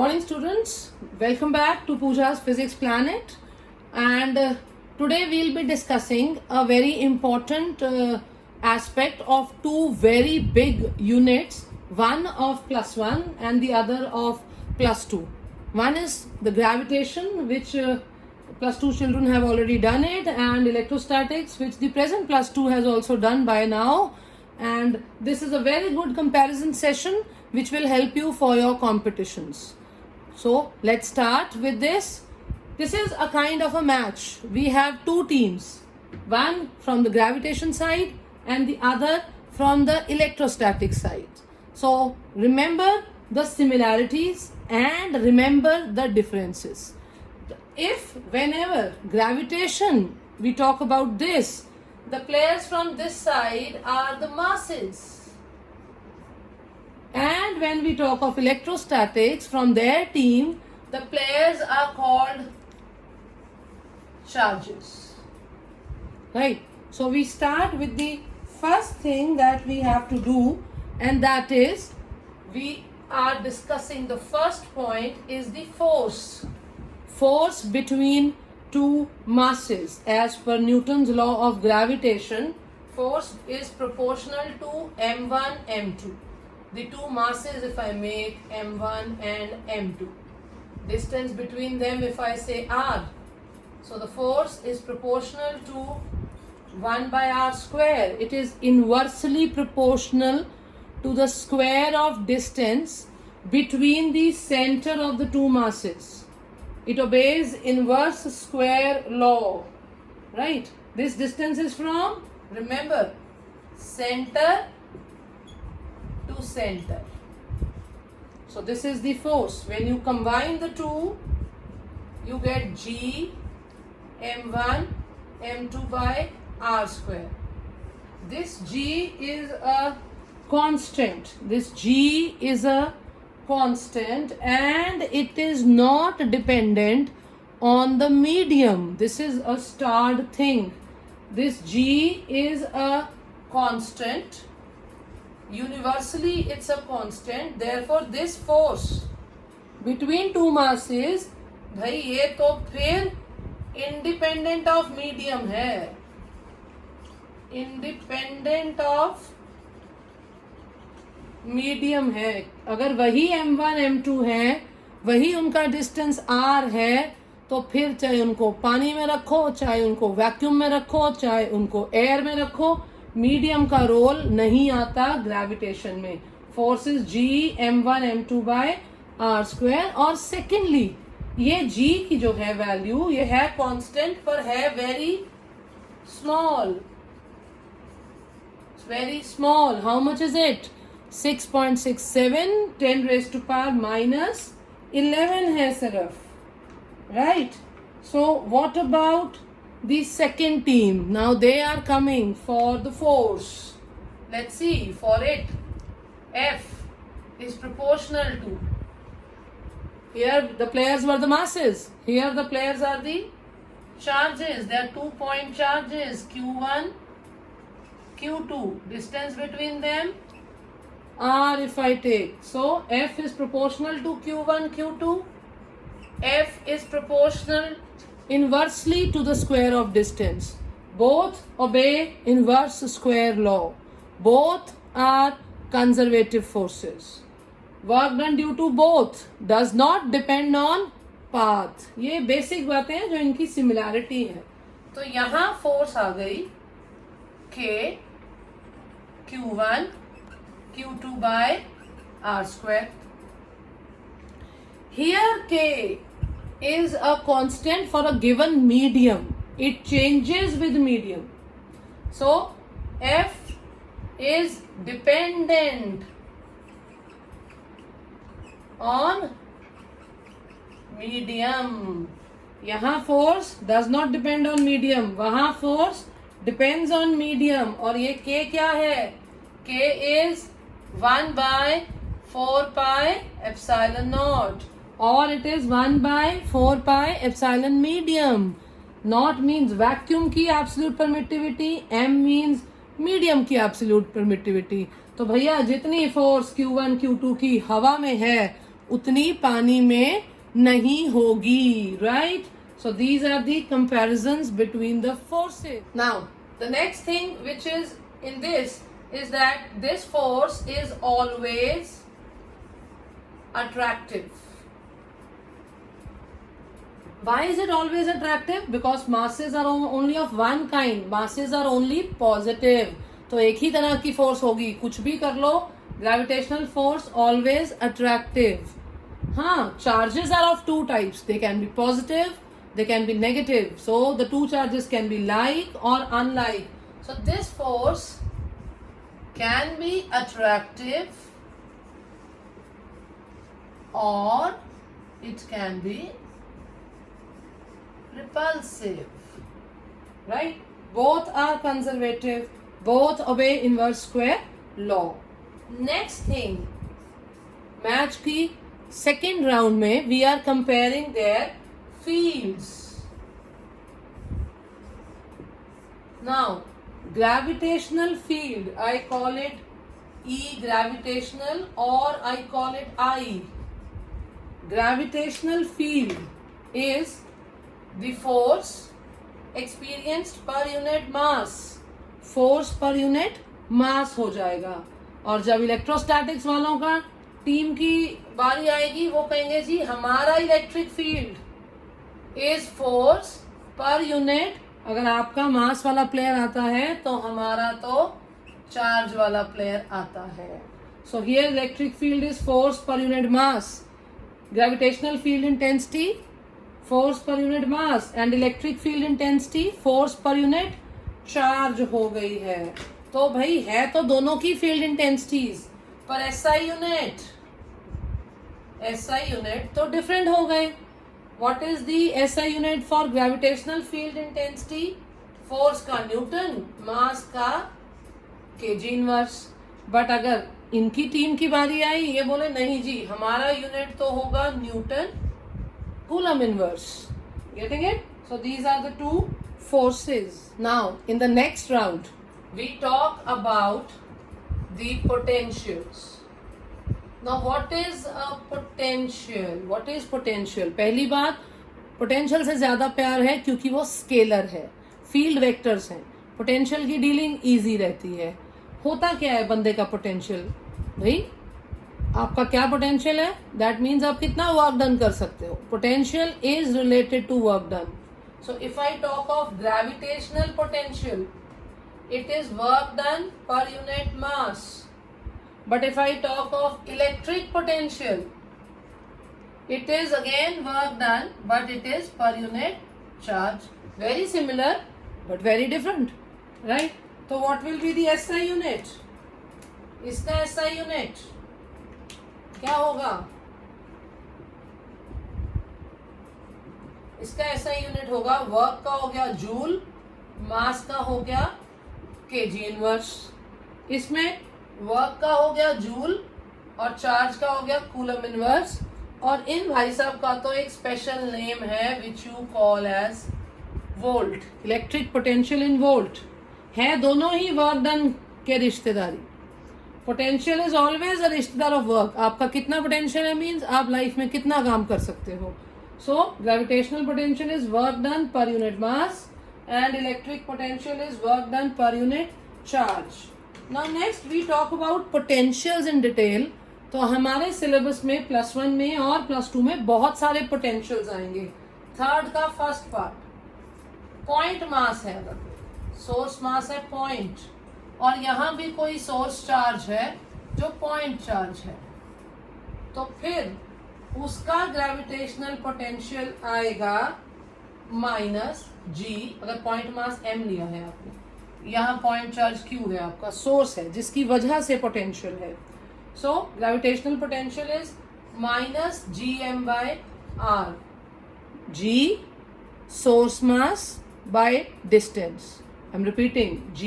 morning, students. Welcome back to Pooja's Physics Planet. And today we'll be discussing a very important aspect of two very big units, one of +1 and the other of +2. One is the gravitation, which +2 children have already done it, and electrostatics, which the present +2 has also done by now. And this is a very good comparison session which will help you for your competitions. So let's start with this. This is a kind of a match. We have two teams, one from the gravitation side and the other from the electrostatic side. So remember the similarities and remember the differences. If whenever gravitation, we talk about this, the players from this side are the masses. And when we talk of electrostatics, from their team, the players are called charges. Right? So we start with the first thing that we have to do, and that is we are discussing the first point is the force. Force between two masses. As per Newton's law of gravitation, force is proportional to m1, m2. The two masses, if I make m1 and m2. Distance between them, if I say r. So the force is proportional to 1 by r square. It is inversely proportional to the square of distance between the center of the two masses. It obeys inverse square law. Right? This distance is from, remember, center to center. So this is the force. When you combine the two, you get G m1 m2 by r square. This G is a constant. This G is a constant and it is not dependent on the medium. This is a starred thing. This G is a constant. Universally it's a constant. Therefore this force between two masses, भाई ये तो फिर independent of medium है. Independent of medium है. अगर वही m1 m2 है, वही उनका डिस्टेंस r है, तो फिर चाहे उनको पानी में रखो, चाहे उनको वैक्यूम में रखो, चाहे उनको एयर में रखो, मीडियम का रोल नहीं आता ग्रेविटेशन में. Forces g m1 m2 by r square. और सेकेंडली ये g की जो है वैल्यू, ये है कांस्टेंट पर है very small. Very small. How much is it? 6.67 10 raised to power minus 11 है सिर्फ. Right? So what about the second team? Now they are coming for the force. Let's see. For it, F is proportional to. Here the players were the masses. Here the players are the charges. They are 2-point charges. Q1, Q2. Distance between them, R if I take. So F is proportional to Q1, Q2. F is proportional inversely to the square of distance. Both obey inverse square law. Both are conservative forces. Work done due to both does not depend on path. ये basic बातें हैं जो इनकी similarity है. तो यहाँ force आ गई K Q1 Q2 by r square. Here K is a constant for a given medium. It changes with medium. So F is dependent on medium. यहाँ force does not depend on medium. वहाँ force depends on medium. और ये K क्या है? K is 1 by 4 pi epsilon naught, or it is 1 by 4 pi epsilon medium. Not means vacuum की absolute permittivity, M means medium की absolute permittivity. तो भैया जितनी फोर्स Q1 Q2 की हवा में है उतनी पानी में नहीं होगी, right? So these are the comparisons between the forces. Now, the next thing which is in this is that this force is always attractive. Why is it always attractive? Because masses are only of one kind. Masses are only positive. तो एक ही तरह की force होगी, कुछ भी कर लो. Gravitational force always attractive. हाँ, charges are of two types. They can be positive, they can be negative. So the two charges can be like or unlike. So this force can be attractive or it can be repulsive, right? Both are conservative, both obey inverse square law. Next thing, match की second round में we are comparing their fields. Now, gravitational field, I call it E gravitational or I call it I. Gravitational field is the force experienced per unit mass. Force per unit mass हो जाएगा. और जब electrostatics वालों का team की बारी आएगी वो कहेंगे जी हमारा electric field is force per unit. अगर आपका मास वाला प्लेयर आता है तो हमारा तो चार्ज वाला प्लेयर आता है. So here electric field is force per unit mass, gravitational field intensity force per unit mass and electric field intensity force per unit charge हो गई है. तो भाई है तो दोनों की फील्ड इंटेंसिटीज, पर एसआई यूनिट तो डिफरेंट हो गए. What is the SI unit for gravitational field intensity? Force का न्यूटन, मास का केजी इनवर्स. बट अगर इनकी टीम की बारी आई, ये बोले नहीं जी हमारा यूनिट तो होगा newton coulomb inverse. Getting it? So these are the two forces. Now, in the next round, we talk about the potentials. Now, what is a potential? What is potential? पहली बात, potential से ज्यादा प्यार है क्योंकि वो स्केलर है, field vectors हैं. पोटेंशियल की डीलिंग इजी रहती है. होता क्या है बंदे का पोटेंशियल? भाई आपका क्या पोटेंशियल है? दैट मीन्स आप कितना वर्क डन कर सकते हो. Potential is related to work done. So if I talk of gravitational potential, it is work done per unit mass. But if I talk of electric potential, it is again work done, but it is per unit charge. Very similar, but very different, right? So what will be the SI unit? इसका SI unit क्या होगा? इसका ऐसा unit होगा, work का हो गया joule, मास का हो गया केजी इनवर्स. इसमें वर्क का हो गया जूल और चार्ज का हो गया कूलम इनवर्स. और इन भाई साहब का तो एक स्पेशल नेम है which you call as volt. Electric potential in volt है. दोनों ही वर्क डन के रिश्तेदारी. पोटेंशियल इज ऑलवेज अ रिश्तेदार ऑफ वर्क. आपका कितना पोटेंशियल है मीन्स आप लाइफ में कितना काम कर सकते हो. So gravitational potential is work done per unit mass and electric potential is work done per unit charge. Now next we talk about potentials in detail. तो हमारे सिलेबस में +1 में और +2 में बहुत सारे पोटेंशियल्स आएंगे. थर्ड का फर्स्ट पार्ट पॉइंट मास है. अगर सोर्स मास है पॉइंट और यहाँ भी कोई सोर्स चार्ज है जो पॉइंट चार्ज है, तो फिर उसका ग्रेविटेशनल पोटेंशियल आएगा -g. अगर पॉइंट मास m लिया है आपने, यहाँ पॉइंट चार्ज q है, आपका सोर्स है जिसकी वजह से पोटेंशियल है. So gravitational potential is -gm/r. g source mass by distance. I am repeating, g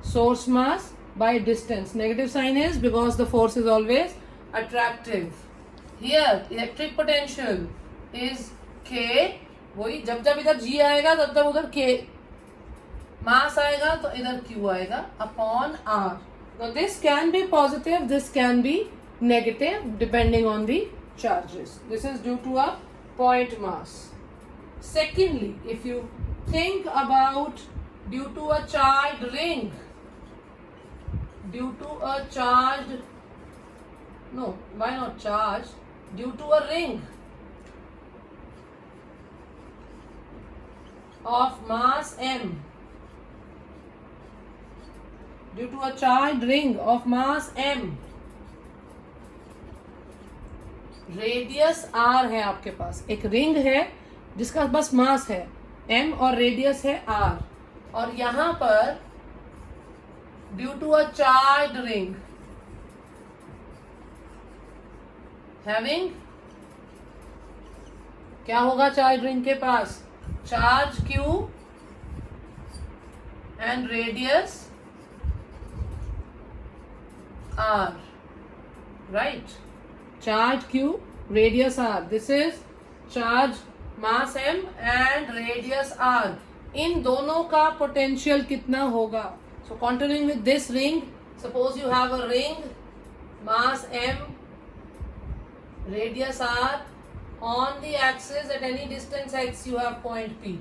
source mass by distance. Negative sign is because the force is always attractive. Here electric potential is K. वही जब जब इधर G आएगा तब तब उधर K. मास आएगा तो इधर Q आएगा upon R. Now this can be positive, this can be negative depending on the charges. This is due to a point mass. Secondly, if you think about due to a charged ring, due to a charged, no, why not charged? Due to a ring of mass m, due to a charged ring of mass m, radius r है आपके पास, एक ring है जिसका बस मास है m और radius है r, और यहां पर due to a charge ring having, क्या होगा चार्ज रिंग के पास? Charge q and radius r, right? Charge q, radius r. This is charge mass m and radius r. इन दोनों का potential कितना होगा? So continuing with this ring, suppose you have a ring, mass m, radius r. On the axis at any distance x you have point P,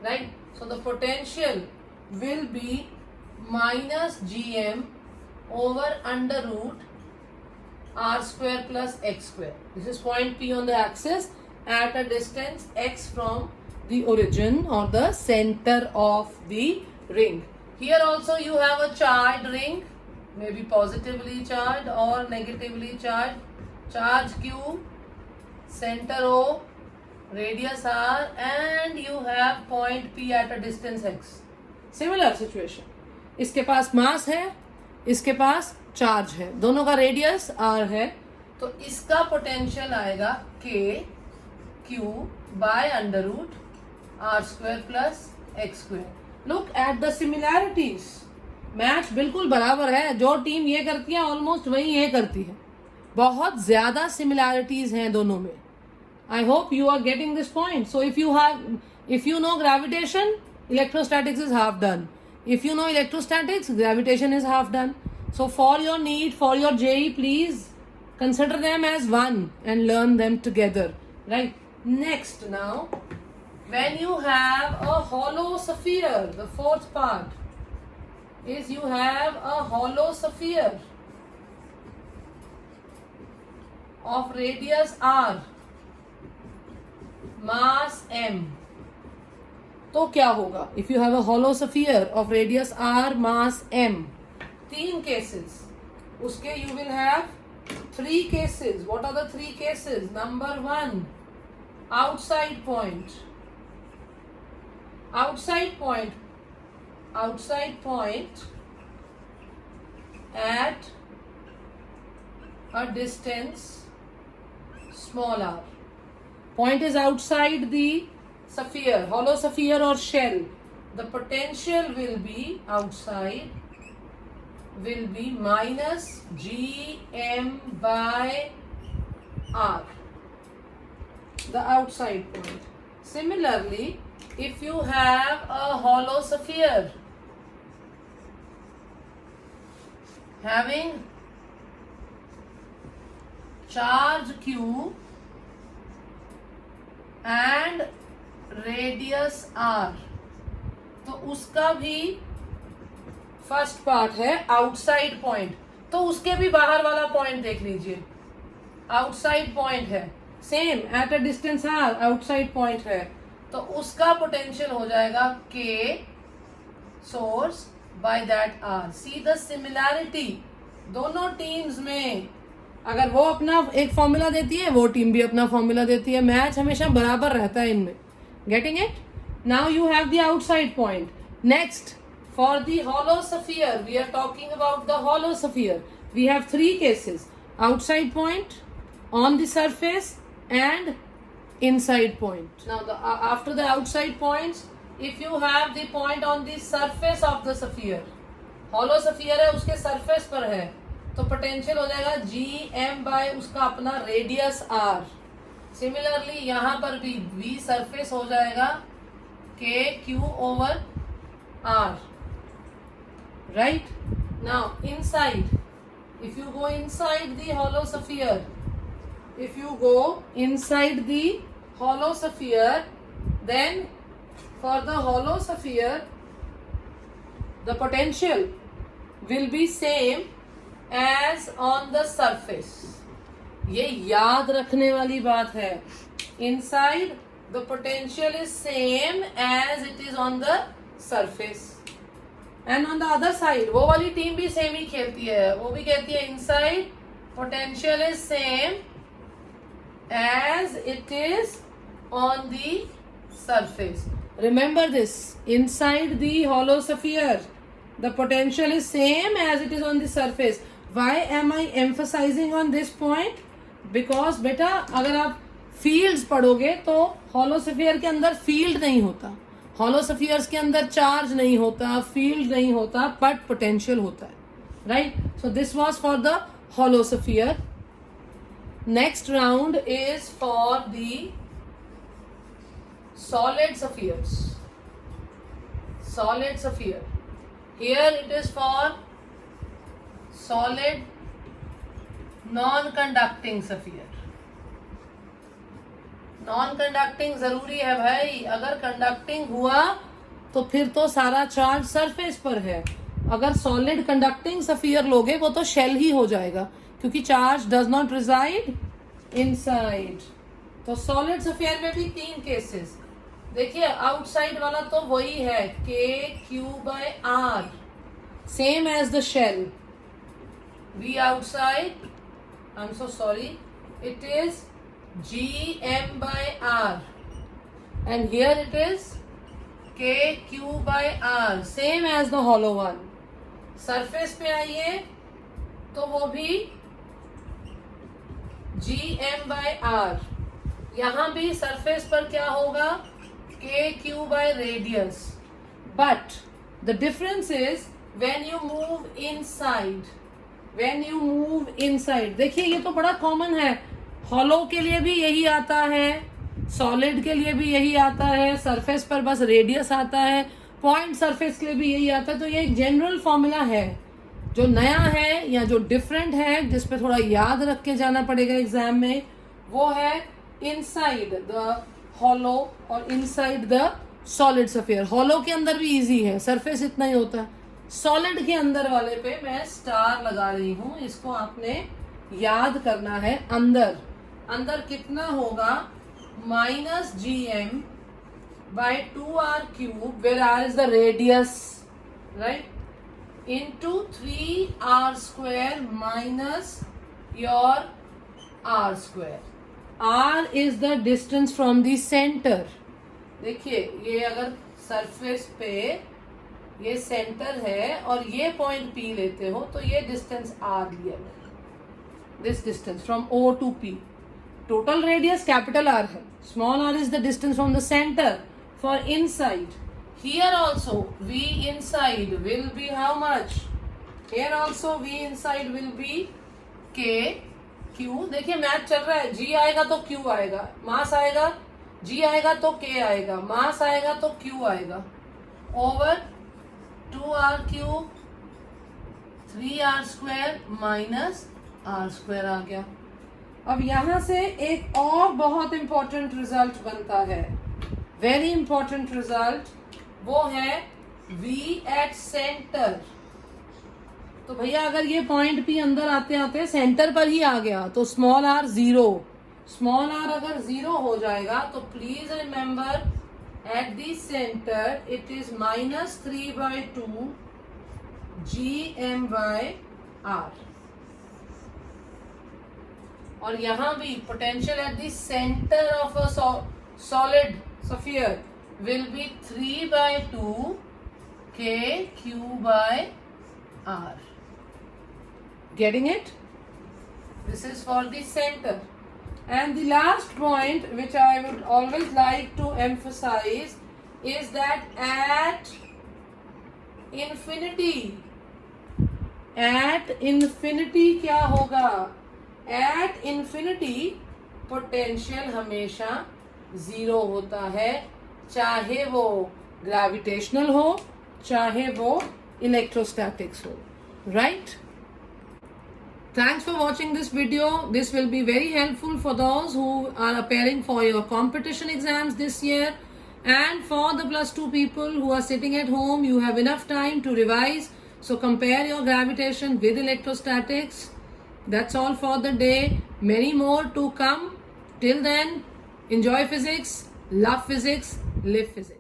right? So the potential will be minus gm over under root r square plus x square. This is point P on the axis at a distance x from the origin or the center of the ring. Here also you have a charged ring, maybe positively charged or negatively charged. Charge q, center O, radius r, and you have point P at a distance x. Similar situation. इसके पास मास है, इसके पास charge है, दोनों का radius r है, तो इसका potential आएगा k q by under root r square plus x square. Look at the similarities, match बिल्कुल बराबर है. जो टीम ये करती है ऑलमोस्ट वही ये करती है. बहुत ज्यादा सिमिलैरिटीज हैं दोनों में. I hope you are getting this point. So if you know gravitation, electrostatics is half done. If you know electrostatics, gravitation is half done. So for your need, for your JEE, please consider them as one and learn them together. Right? Next now, when you have a hollow sphere, the fourth part is you have a hollow sphere of radius r, mass m. तो क्या होगा? If you have a hollow sphere of radius r, mass m, तीन cases, उसके you will have three cases. What are the three cases? Number one, outside point, outside point, outside point at a distance small r. Point is outside the sphere, hollow sphere or shell. The potential will be outside, will be minus gm by r, the outside point. Similarly, if you have a hollow sphere having charge q and radius r, तो उसका भी first part है outside point. तो उसके भी बाहर वाला point देख लीजिए, आउटसाइड पॉइंट है, same at a distance r, outside point है, तो उसका पोटेंशियल हो जाएगा k source by that r. See the similarity दोनों टीम्स में. अगर वो अपना एक फॉर्मूला देती है, वो टीम भी अपना फॉर्मूला देती है. मैच हमेशा बराबर रहता है इनमें. Getting it? Now you have the outside point. Next, for the hollow sphere, we are talking about the hollow sphere. We have three cases: outside point, on the surface, and inside point. Now, after the outside points, if you have the point on the surface of the sphere, hollow sphere है, उसके surface पर है, तो potential हो जाएगा gm by उसका अपना radius r. Similarly यहां पर भी v सरफेस हो जाएगा k q over r. Right now inside, if you go inside the hollow sphere, if you go inside the hollow sphere, then for the hollow sphere the potential will be same as on the surface. ये याद रखने वाली बात है. Inside the potential is same as it is on the surface. And on the other side, वो वाली team भी same ही खेलती है. वो भी कहती है inside potential is same as it is on the surface. Remember this. Inside the hollow sphere, the potential is same as it is on the surface. Why am I emphasizing on this point? Because बेटा अगर आप fields पढ़ोगे तो hollow sphere के अंदर field नहीं होता, hollow spheres के अंदर चार्ज नहीं होता, फील्ड नहीं होता, बट पोटेंशियल होता है. Right. So this was for the hollow sphere. Next round is for the solid spheres. Solid sphere. Here it is for solid non-conducting sphere. Non-conducting जरूरी है भाई. अगर कंडक्टिंग हुआ तो फिर तो सारा चार्ज सरफेस पर है. अगर सॉलिड कंडक्टिंग स्फीयर लोगे वो तो शेल ही हो जाएगा, क्योंकि charge does not reside inside. तो सॉलिड स्फीयर में भी 3 केसेस. देखिए आउटसाइड वाला तो वही है K Q by R, same as the shell. V outside, I am so sorry, it is G M by R and here it is K Q by R, same as the hollow one. Surface पे आइए तो वो भी जी M by are. यहां भी surface पर क्या होगा, के Q by radius. But the difference is when you move inside, when you move inside. देखिए ये तो बड़ा कॉमन है, हॉलो के लिए भी यही आता है, सॉलिड के लिए भी यही आता है, सरफेस पर बस रेडियस आता है, पॉइंट सरफेस के लिए भी यही आता है. तो ये एक जनरल फॉर्मूला है. जो नया है या जो डिफरेंट है, जिस पे थोड़ा याद रख के जाना पड़ेगा एग्जाम में, वो है इनसाइड द हॉलो और inside the solid sphere. Hollow के अंदर भी इजी है, सरफेस इतना ही होता है. सॉलिड के अंदर वाले पे मैं स्टार लगा रही हूं, इसको आपने याद करना है. अंदर अंदर कितना होगा, minus G M by 2r cube, where r is the radius, right, into 3r square minus your r square. r is the distance from the center. देखिए ये अगर सरफेस पे ये सेंटर है और ये पॉइंट P लेते हो तो ये डिस्टेंस r लिया है. This distance from O to P. Total radius capital R है. Small r is the distance from the center for inside. Here also V inside will be how much? Here also V inside will be K Q. देखिए math चल रहा है, G आएगा तो Q आएगा, मास आएगा, G आएगा तो K आएगा, मास आएगा तो Q आएगा, over 2r cube 3r square minus r square आ गया. अब यहां से एक और बहुत इंपॉर्टेंट रिजल्ट बनता है, वेरी इंपॉर्टेंट रिजल्ट, वो है V एट सेंटर. तो भैया अगर ये पॉइंट P अंदर आते आते सेंटर पर ही आ गया तो स्मॉल r 0. स्मॉल r अगर 0 हो जाएगा तो please remember at the centre it is -3/2 gm/r. और यहां भी potential at the centre of a solid sphere will be 3/2 K Q/R. Getting it? This is for the center. And the last point which I would always like to emphasize is that at infinity क्या होगा? At infinity potential हमेशा 0 होता है, चाहे वो gravitational हो चाहे वो इलेक्ट्रोस्टैटिक्स हो. Right. Thanks for watching this video. This will be very helpful for those who are appearing for your competition exams this year. And for the +2 people who are sitting at home, you have enough time to revise. So compare your gravitation with electrostatics. That's all for the day. Many more to come. Till then, enjoy physics, love physics, live physics.